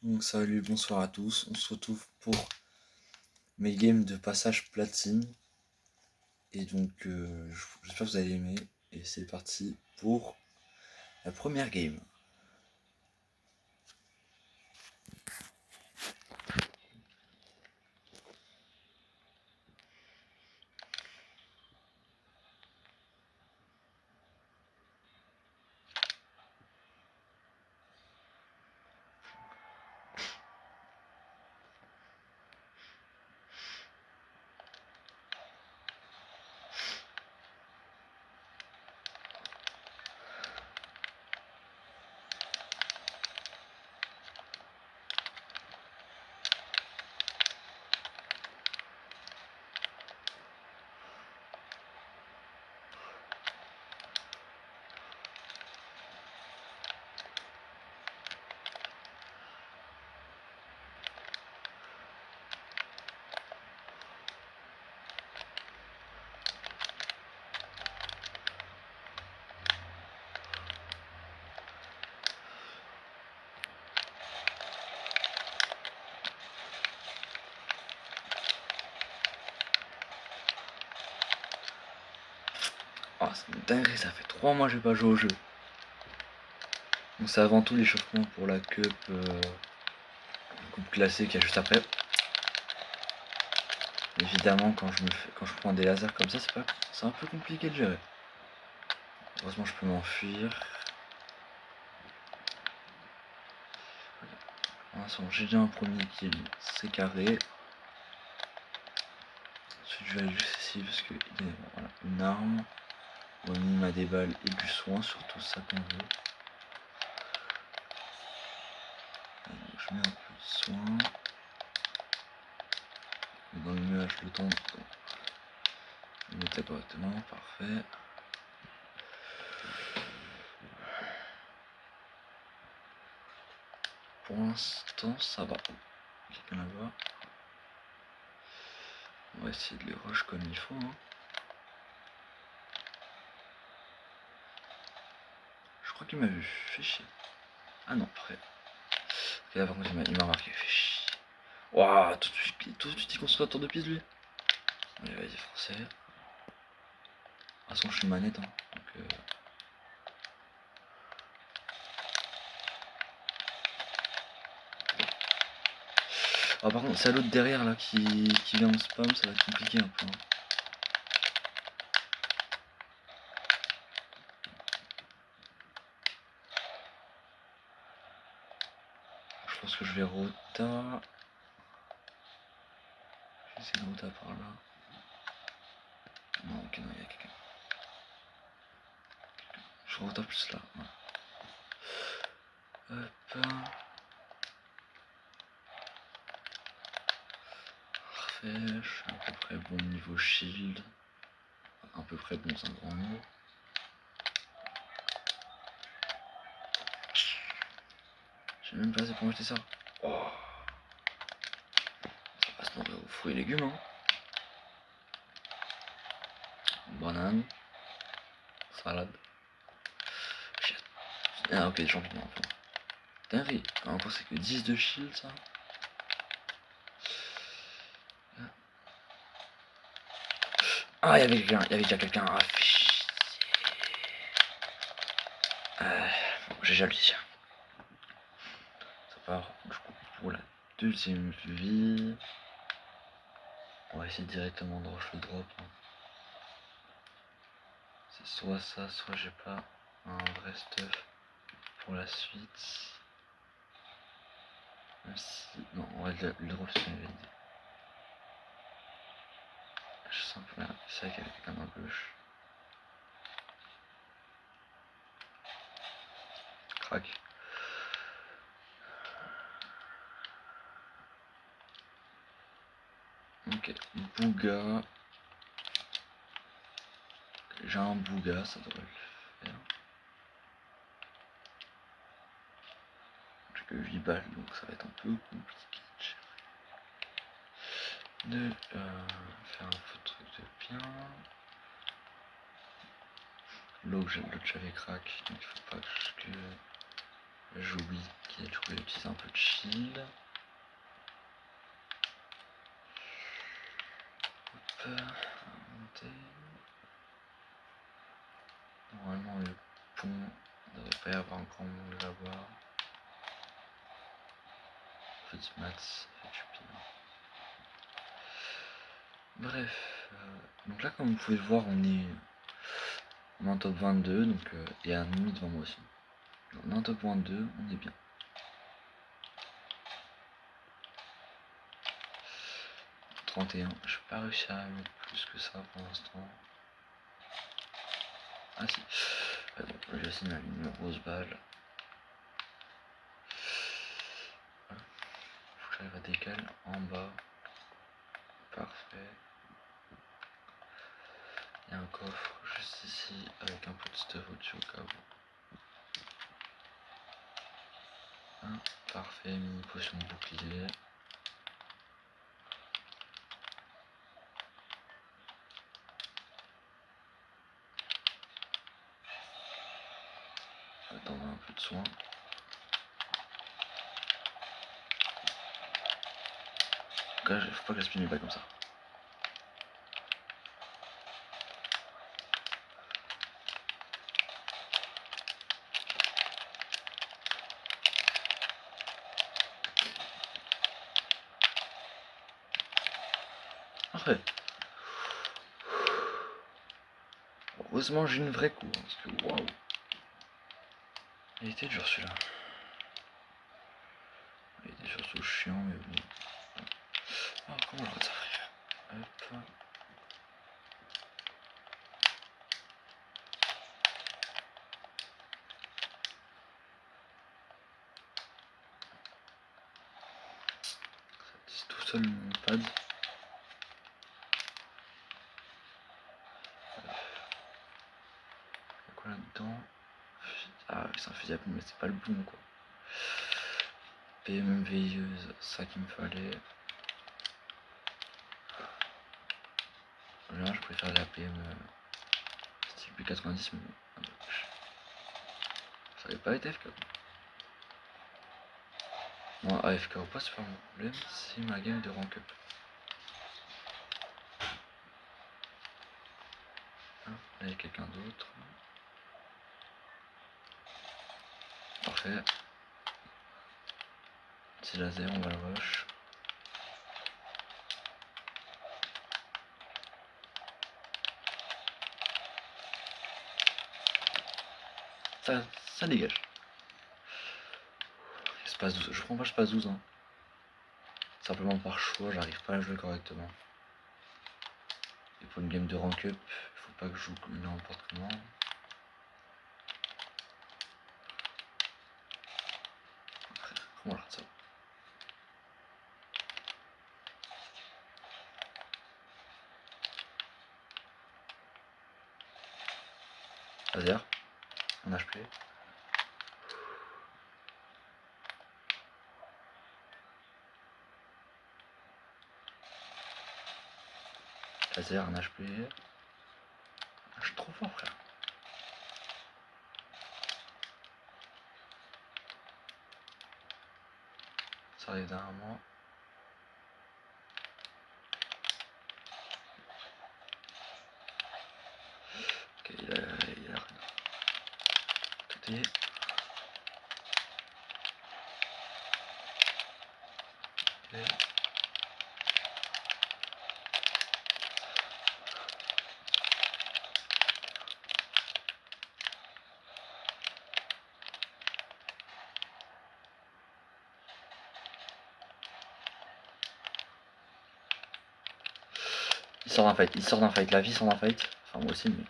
Donc salut, bonsoir à tous, on se retrouve pour mes games de passage platine. Et donc j'espère que vous allez aimer. Et c'est parti pour la première game. Oh, c'est une dinguerie, ça fait 3 mois que j'ai pas joué au jeu. Donc c'est avant tout l'échauffement pour la coupe classée qu'il y a juste après. Évidemment quand je prends des lasers comme ça, c'est un peu compliqué de gérer. Heureusement je peux m'enfuir. Pour l'instant j'ai déjà un premier kill, c'est carré. Ensuite je vais aller juste ici parce que voilà, une arme. Ou un minimum à des balles et du soin, surtout ça qu'on veut. Donc, je mets un peu de soin. Dans le nuage, le temps de mettre correctement, parfait. Pour l'instant, ça va. Quelqu'un là-bas. On va essayer de les rush comme il faut. Hein. Je crois qu'il m'a vu. Fait chier. Ah non, parfait. Ok, là par contre, il m'a remarqué. Fait chier. Waouh, tout de suite, il construit un tour de piste lui. Allez, vas-y, français. De toute façon, je suis manette. Hein. Donc, Ah, par contre, c'est l'autre derrière là qui vient en spam, ça va être compliqué un peu. Hein. Je pense que je vais rota. C'est une rota par là. Non, ok, non, il y a quelqu'un. Je rota plus là. Ouais. Hop. Parfait, je suis à peu près bon niveau shield. À peu près bon, c'est un grand mot. J'ai même pas assez pour acheter ça. Oh. Ça passe dans aux fruits et légumes. Hein. Banane. Salade. Shit. Ah ok, des champignons. Dinguerie. Encore c'est que 10 de shield ça. Ah il y avait déjà quelqu'un. Ah fichier. Bon, j'ai jalousé. Ça part du coup pour la deuxième vie. On va essayer directement de rush le drop. Hein. C'est soit ça, soit j'ai pas un vrai stuff pour la suite. Même si... Non, on va le drop c'est une idée. Je sens que c'est vrai qu'il y avait quelqu'un à gauche. Crac. Ok, Bouga. J'ai un Bouga, ça devrait le faire. J'ai que 8 balles, donc ça va être un peu compliqué de faire un peu de truc de bien. L'autre j'avais crack, donc il faut pas que j'oublie qu'il a du coup utiliser un peu de shield. petit maths, ça fait du bien. Bref, donc là comme vous pouvez le voir on est en top 22, donc il y a un ennemi devant moi aussi. On est en top 22, on est bien. « 31, je n'ai pas réussi à mettre plus que ça pour l'instant. Ah si, j'ai aussi mis une grosse balle. Voilà. Faut que j'arrive à décaler en bas. Parfait. Il y a un coffre juste ici avec un peu de stuff au-dessus au cas où. Hein, parfait, mini potion de bouclier. Je vais attendre un peu de soin. En tout cas, faut pas que je gaspille mes balles comme ça. Parfait. Heureusement j'ai une vraie cour, parce que waouh. Il était dur celui-là. Il était surtout chiant, mais bon. Ah, comment je ça frère. Hop. C'est tout seul mon pad. Quoi là-dedans? Ah, c'est un fusil à pompe, mais c'est pas le bon quoi. PMM veilleuse, ça qu'il me fallait. Là, je préfère la PM style P90, mais bon, ça avait pas été AFK. Moi, AFK ou pas, c'est pas mon problème, c'est ma game de rank up. Là, il y a quelqu'un d'autre. Parfait. Petit laser, on va le rush. Ça dégage. Espace 12, je prends pas espace 12. Hein. Simplement par choix, j'arrive pas à jouer correctement. Et pour une game de rank up, il faut pas que je joue n'importe comment. Voilà, ça. Laser, un HP. Laser, un HP. Ah, je suis trop fort, frère. Ça arrive derrière moi. Ok, il a rien. Tout est. Okay. Il sort d'un fight, il sort d'un fight, la vie sort d'un fight. Enfin moi aussi mais.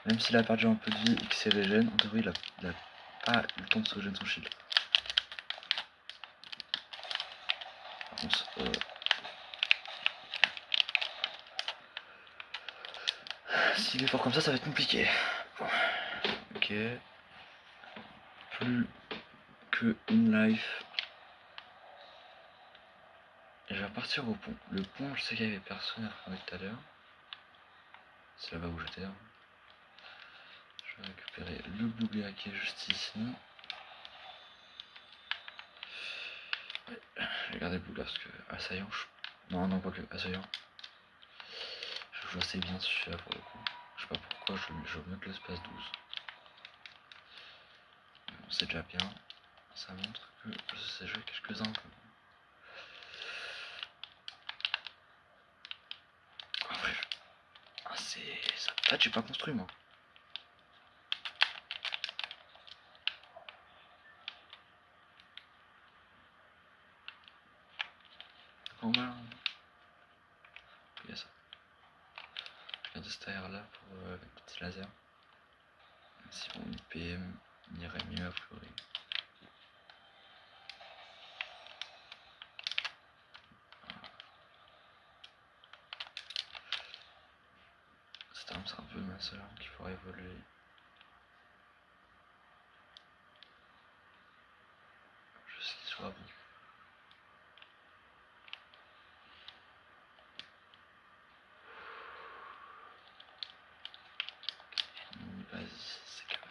Même s'il a perdu un peu de vie et qu'il s'est régène, en théorie il a pas eu le temps de se régénérer son shield. Par contre, s'il est fort comme ça va être compliqué. Bon. Ok. Plus que une life. Et je vais partir au pont. Le pont, je sais qu'il y avait personne à prendre tout à l'heure. C'est là-bas où j'étais. Hein. Je vais récupérer le bouclier qui est juste ici. Ouais. Je vais garder le bouclier parce que assaillant. Non, pas que assaillant. Je joue assez bien celui-là pour le coup. Je sais pas pourquoi je vais mettre l'espace 12. Bon, c'est déjà bien. Ça montre que je sais jouer quelques-uns quand même. En vrai, c'est... ça date, j'ai pas construit moi. Comment il y a ça. Regardez cette air là pour le petit laser. Si on PM, il irait mieux a priori. Cette arme c'est un peu ma seule arme qu'il faudrait évoluer. Juste qu'il soit bon. Vas-y, c'est carré.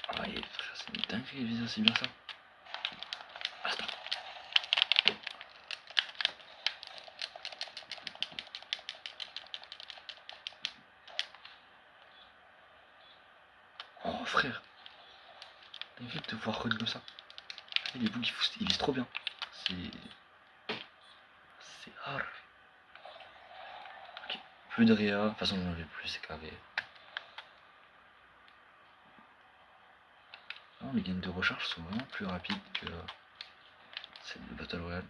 Ah, frère, c'est une dinguerie, il vise aussi bien ça. Attends. Oh, frère. T'inquiète de voir run comme ça. Les bougs, ils visent trop bien. C'est hard. Ok. Plus de réa. De toute façon, j'en ai plus, c'est carré. Non, les gains de recharge sont vraiment plus rapides que celles de Battle Royale.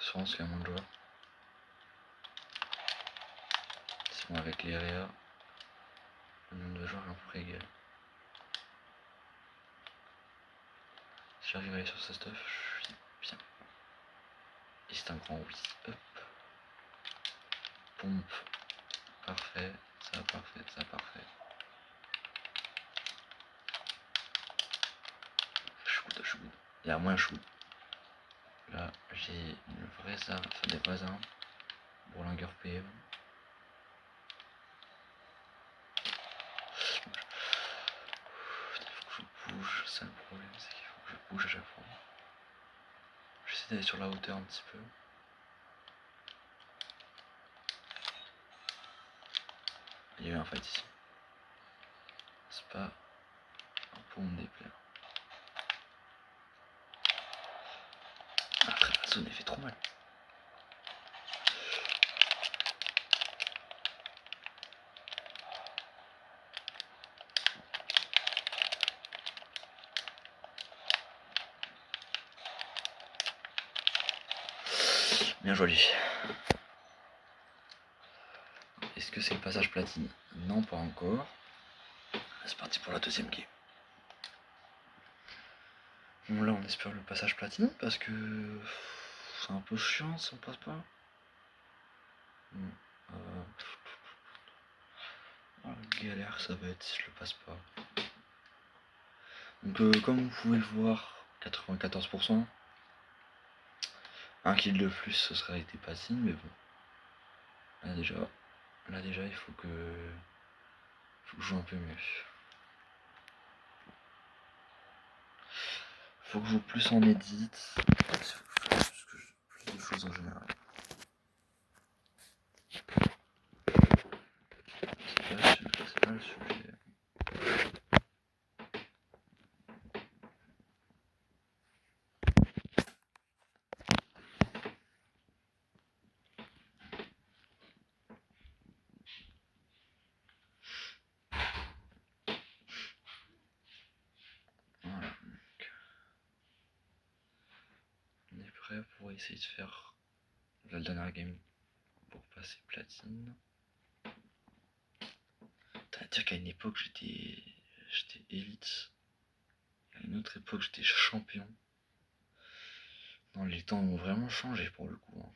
Souvent, parce qu'il y a moins de joueurs. Sinon, avec les réa, le nombre de joueurs est à peu près égal. Si j'arrive à aller sur ce stuff, je suis bien. Et c'est un grand oui. Hop. Pompe. Parfait. Ça, parfait. Ça, parfait. Je suis good. Il y a moins chou. Là, j'ai une vraie arme, enfin des vraies armes. Bourlingueur PM. Il faut que je bouge. Ça, le problème, c'est qu'il faut que je bouge à chaque fois. J'essaie d'aller sur la hauteur un petit peu. Il y a eu un fight ici. C'est pas pour me déplaire. Après, la zone, elle fait trop mal. Bien joli. Est-ce que c'est le passage platine? Non, pas encore. C'est parti pour la deuxième game. Bon, là, on espère le passage platine parce que c'est un peu chiant si on passe pas. Galère, ça va être si je le passe pas. Donc, comme vous pouvez le voir, 94%. Un kill de plus, ce serait été platine, mais bon. Là déjà, il faut que je joue un peu mieux. Faut que je joue plus en edit. Plus de choses en général. C'est pas le sujet. Voilà. Donc, on est prêt pour essayer de faire la dernière game pour passer platine. T'as à dire qu'à une époque j'étais élite. À une autre époque j'étais champion. Non, les temps ont vraiment changé pour le coup.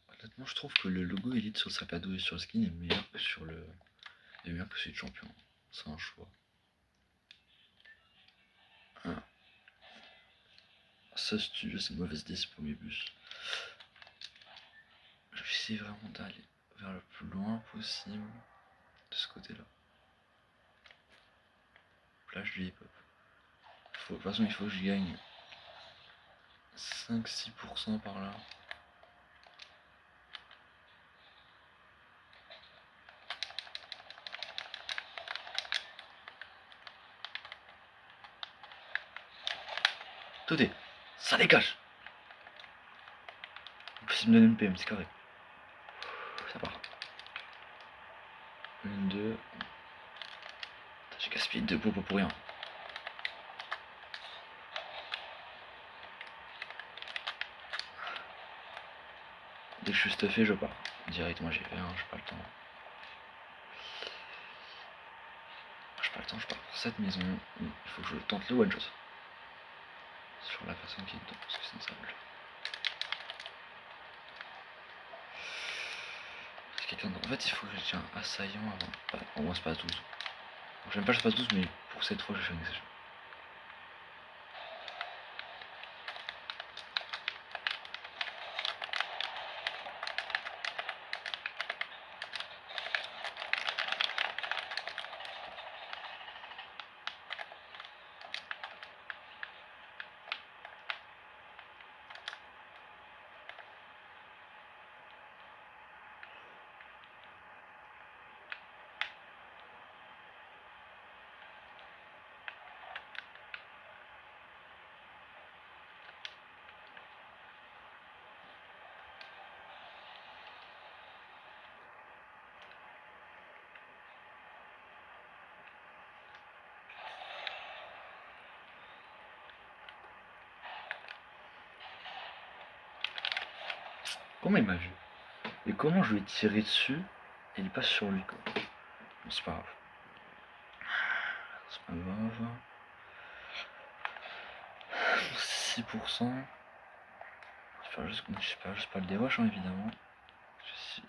Honnêtement, je trouve que le logo élite sur le sac à dos et sur le skin est meilleur que sur le. Est meilleur que celui de champion. C'est un choix. Ah. Ça, si tu veux, c'est une mauvaise idée, c'est pour mes bus. J'essaie vraiment d'aller vers le plus loin possible de ce côté-là. Plage du hip-hop. De toute façon, il faut que je gagne 5-6% par là. Tout est. Ça dégage. Impossible de donner une PM, c'est carré. Ça part. 1, 2. J'ai gaspillé 2 popos pour rien. Dès que je suis stuffé, je pars. Direct, moi j'ai rien, j'ai pas le temps. J'ai pas le temps, je pars pour cette maison. Il faut que je tente le one shot. Sur la personne qui est dedans, parce que sinon ça va. Quelqu'un en fait il faut que j'ai un assaillant avant. Au moins c'est pas 12. J'aime pas que je fasse 12 mais pour cette fois je fais une exception. Comment il m'a vu? Et comment je lui ai tiré dessus et il passe sur lui quoi. Bon, c'est pas grave. C'est pas grave. 6%. Je sais pas, juste pas le déroche hein, évidemment.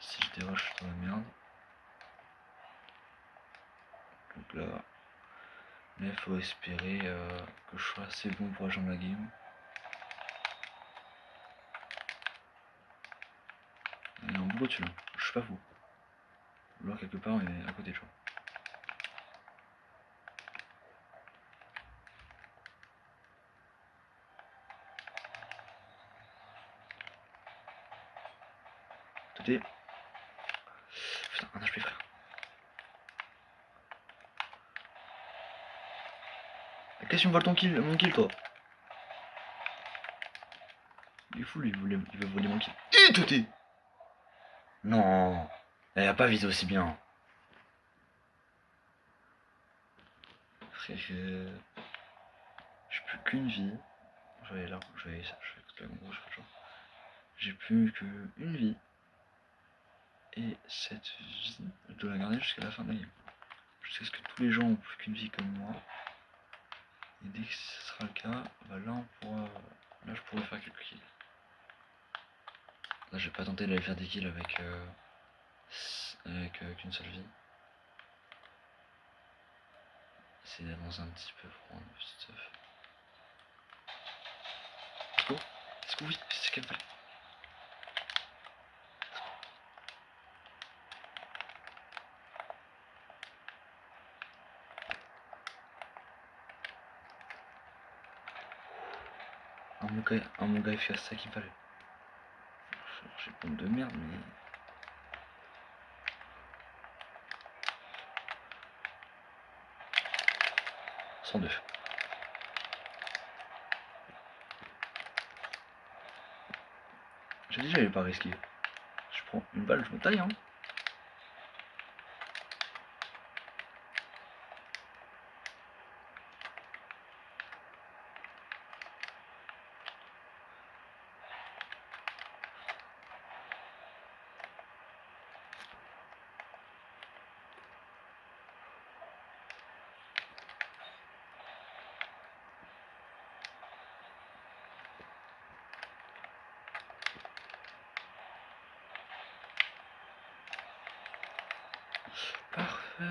Si je déroche, je suis dans la merde. Donc là. Mais il faut espérer que je sois assez bon pour rejoindre la game. Il y a un boulot dessus là, je suis pas fou. Ou alors quelque part mais à côté de vois. T'es. Putain, un HP frère. Qu'est-ce que tu me voles ton kill, mon kill toi? Il est fou lui, il veut voler mon kill. Et tout est. Non, elle a pas visé aussi bien. Frère, j'ai plus qu'une vie. Je vais aller là, je vais écouter la gros, j'ai plus qu'une vie. Et cette vie, je dois la garder jusqu'à la fin de la game. Jusqu'à ce que tous les gens ont plus qu'une vie comme moi. Et dès que ce sera le cas, bah là on pourra. Là je pourrais faire quelques kills. Là je vais pas tenter d'aller faire des kills avec qu'une seule vie. Essayer d'avancer un petit peu pour prendre le stuff. Let's go. Let's go, oui, c'est ce qu'elle fallait. Un gars efficace, c'est ça qu'il me fallait. J'ai pompe de merde, mais. 102. J'ai dit j'allais pas risquer. Je prends une balle, je me taille hein. Parfait.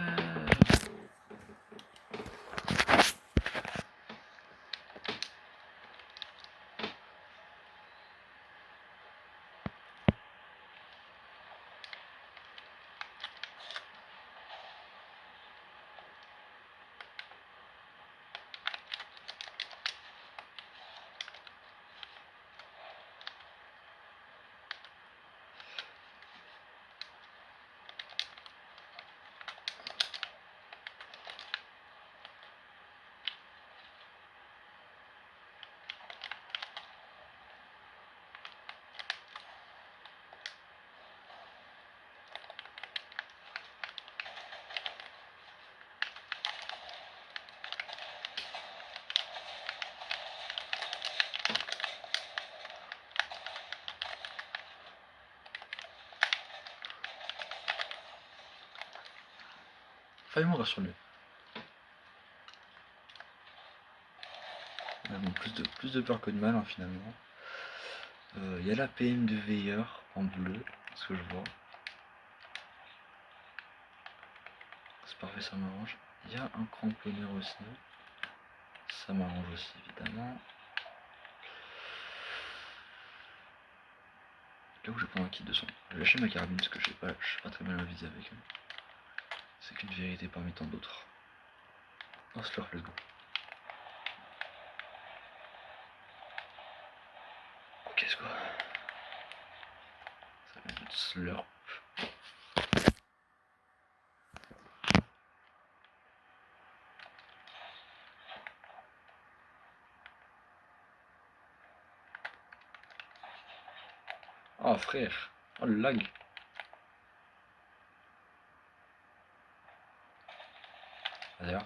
Faille mourir sur lui. Bon, plus de peur que de mal hein, finalement. Il y a la PM de Veilleur en bleu, ce que je vois. C'est parfait, ça m'arrange. Il y a un cramponneur aussi. Ça m'arrange aussi évidemment. Là où je prends un kit de son. Je vais lâcher ma carabine parce que je sais pas très bien la viser avec elle. C'est qu'une vérité parmi tant d'autres. Oh, slurp, let's go. Ok, let's go. Ça va être slurp. Oh frère. Oh le lag. D'ailleurs.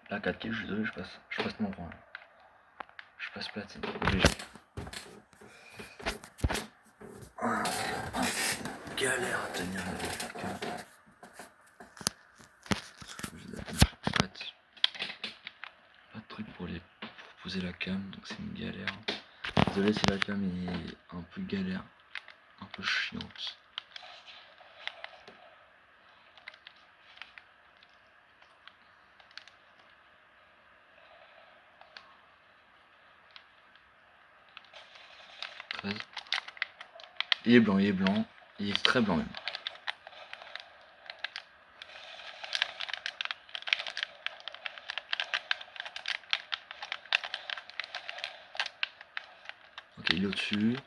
Là 4 kills, je suis désolé, je passe mon point. Je passe platine, obligé. Galère à tenir la pas de truc pour poser la cam, donc c'est une galère. Désolé si la cam est un peu galère, un peu chiante. Il est blanc, il est très blanc même. Ok, il est au-dessus.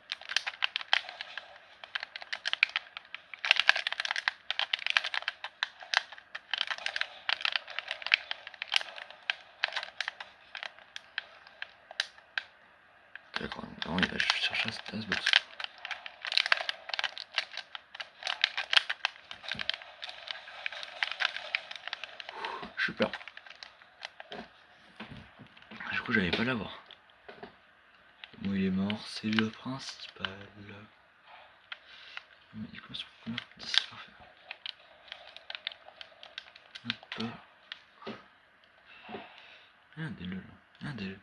D'accord, vraiment il va chercher à se box. J'ai peur. Du coup j'allais pas l'avoir. Bon il est mort, c'est le principal. Mais du coup c'est pour combien 10, parfait. Hop. Rien des lol, rien des.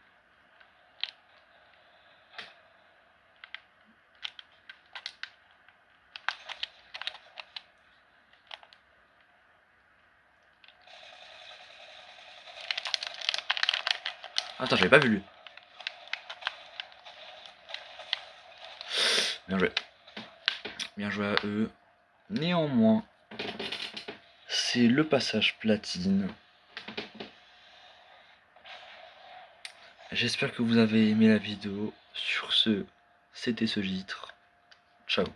Attends, j'avais pas vu lui. Bien joué. Bien joué à eux. Néanmoins, c'est le passage platine. J'espère que vous avez aimé la vidéo. Sur ce, c'était ce gitre. Ciao.